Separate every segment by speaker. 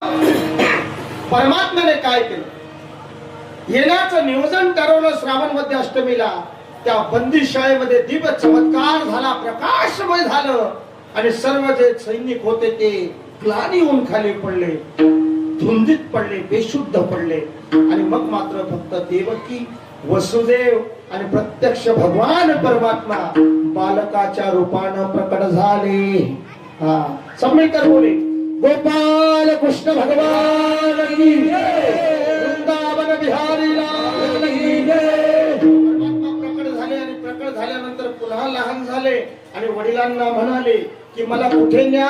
Speaker 1: परमात्म्याने काय केलं, येण्याचं नियोजन ठरवलं श्रावण मध्ये अष्टमीला. त्या बंदीशाळेमध्ये दिव्य चमत्कार झाला, प्रकाशमय झालं आणि सर्व जे सैनिक होते ते ग्लानी होऊन खाली पडले, धुंदीत पडले, बेशुद्ध पडले. आणि मग मात्र फक्त देवकी, वसुदेव आणि प्रत्यक्ष भगवान परमात्मा बालकाच्या रूपानं प्रकट झाले. हा समीकर बोले, गोपाल कृष्ण भगवान की जय, वृंदावन बिहारी लाल की जय. परमात्मा प्रकट झाले आणि प्रकट झाल्यानंतर पुन्हा लहान झाले आणि वडिलांना म्हणाले की मला कुठे न्या.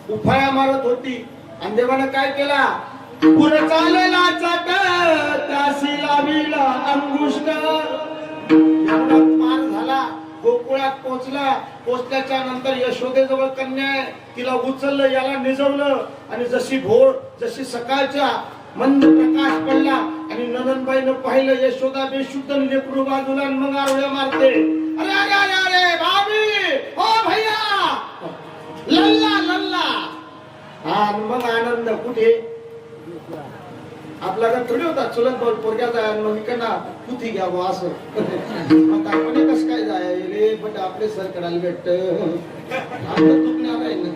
Speaker 1: उफाया मारत होती आणि देवानं काय केला, पुर चालेला चाट त्यासी लाविला अंगुष्ट. मार झाला, गोकुळात पोहोचला. पोहोचल्याच्या नंतर यशोदेजवळ कन्या आहे, तिला उचललं, याला निजवलं आणि जशी भोर, जशी सकाळच्या मंद प्रकाश पडला आणि नंदनबाईनं पाहिलं यशोदा बेशुद्ध लेकरू बाजूला, मग आरोळ्या मारते. अरे अरे अरे अरे भाभी, ओ भैया, लल्ला लल्ला. हा मग आनंद कुठे आपला का थोडी होता, चुलत बोल पोरग्याचा मग इकडना कुठे घ्या बो असं. मग आपण कसं काय जायले, पण आपले सर करायला भेटत. आपलं दुःख नाही ना,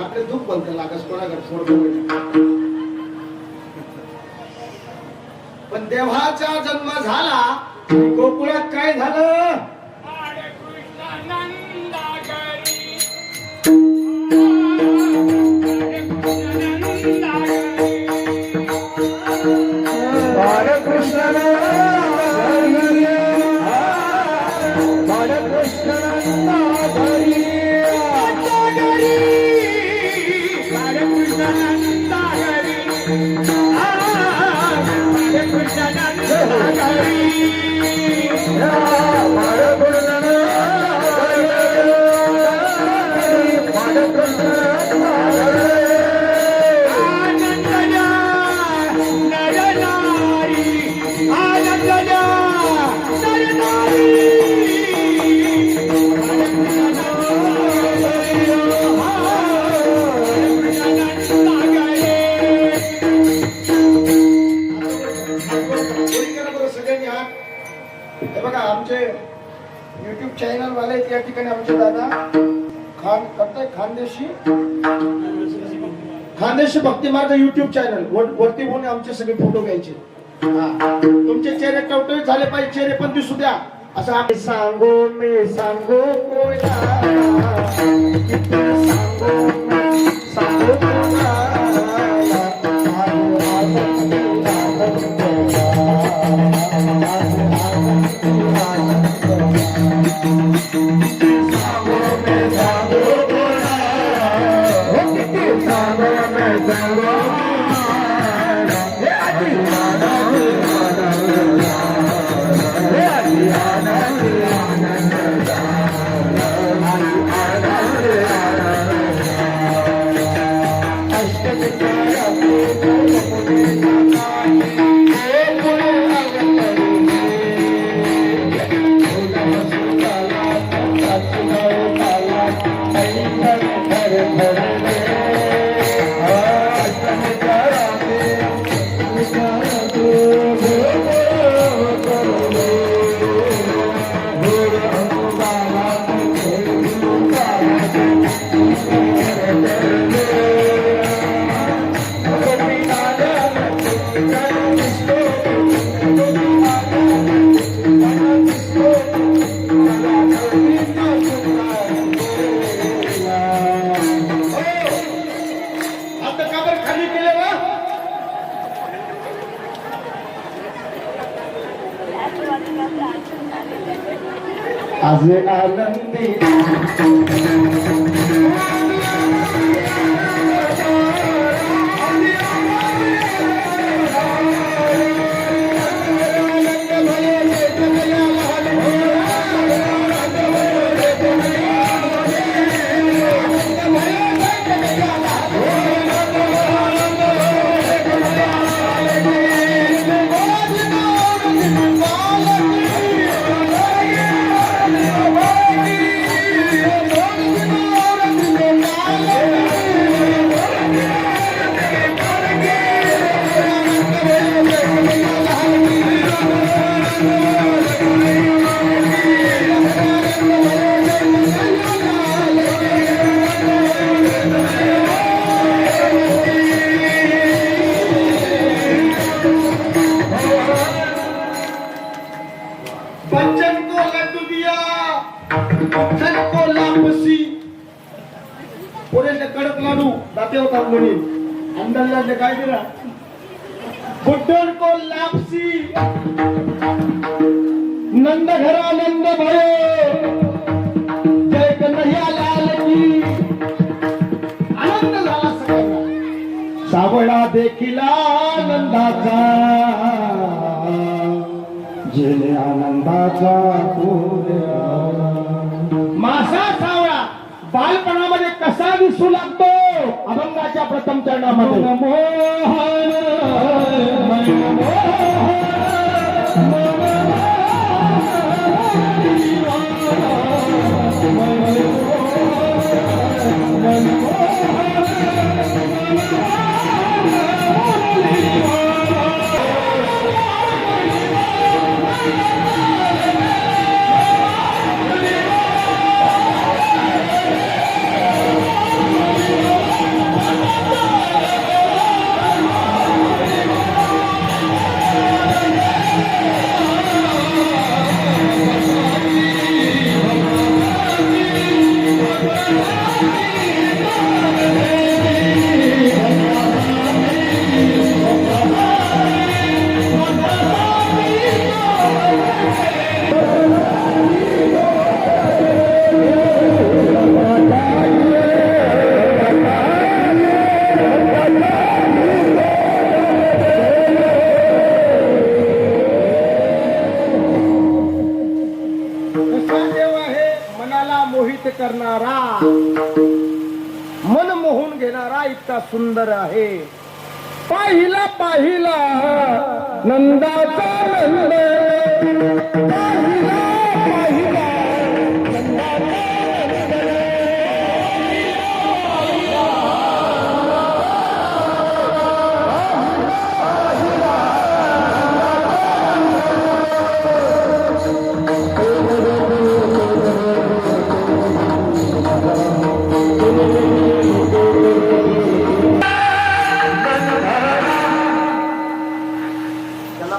Speaker 1: आपले दुःख बोलत लागस कोणाकडे सोडतो. पण देवाचा जन्म झाला, गोकुळात काय झालं, युट्यूब चॅनल वाले त्या ठिकाणी आमचे दादा खान करताय, खानदेशी भक्ती मार्ग युट्यूब चॅनल वरती बोलून आमचे सगळे फोटो घ्यायचे. तुमचे चेहरे टवटवीत झाले पाहिजे, चेहरे पण दिसू द्या. असं आम्ही सांगू, मी सांगू आज आनंदी बच्चन को लड्डू दिया, बच्चन को लापसी, पुरेसे कडक लाडू दाते होता म्हणे अंदरला काय दिला बुड्ढन को लापसी नंद घरा नंद भयो जय कन्हैया लाल की आनंद झाला सगळ्यांना सावळा देखिला नंदाचा जेने आनंदाचा मासा सावळा बालपणामध्ये कसा दिसू लागतो अभंगाच्या प्रथम चरणामध्ये मोहित करणारा मन मोहून घेणारा इतका सुंदर आहे पाहिला पाहिला नंदाचा नंद पाहिला पाहिला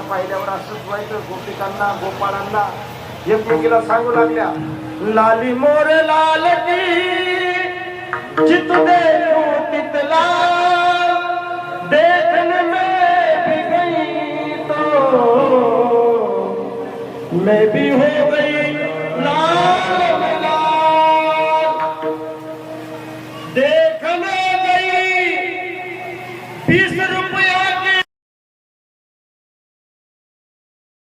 Speaker 1: पाहिल्यावर असंच व्हायचं गोपिकांना गोपाळांना एकमेकीला सांगू लागल्या लाली मोर लाल चित देखो तितला देखने में भी गई तो मैं भी हो गई लाल लाल देखने गई 20 रुपया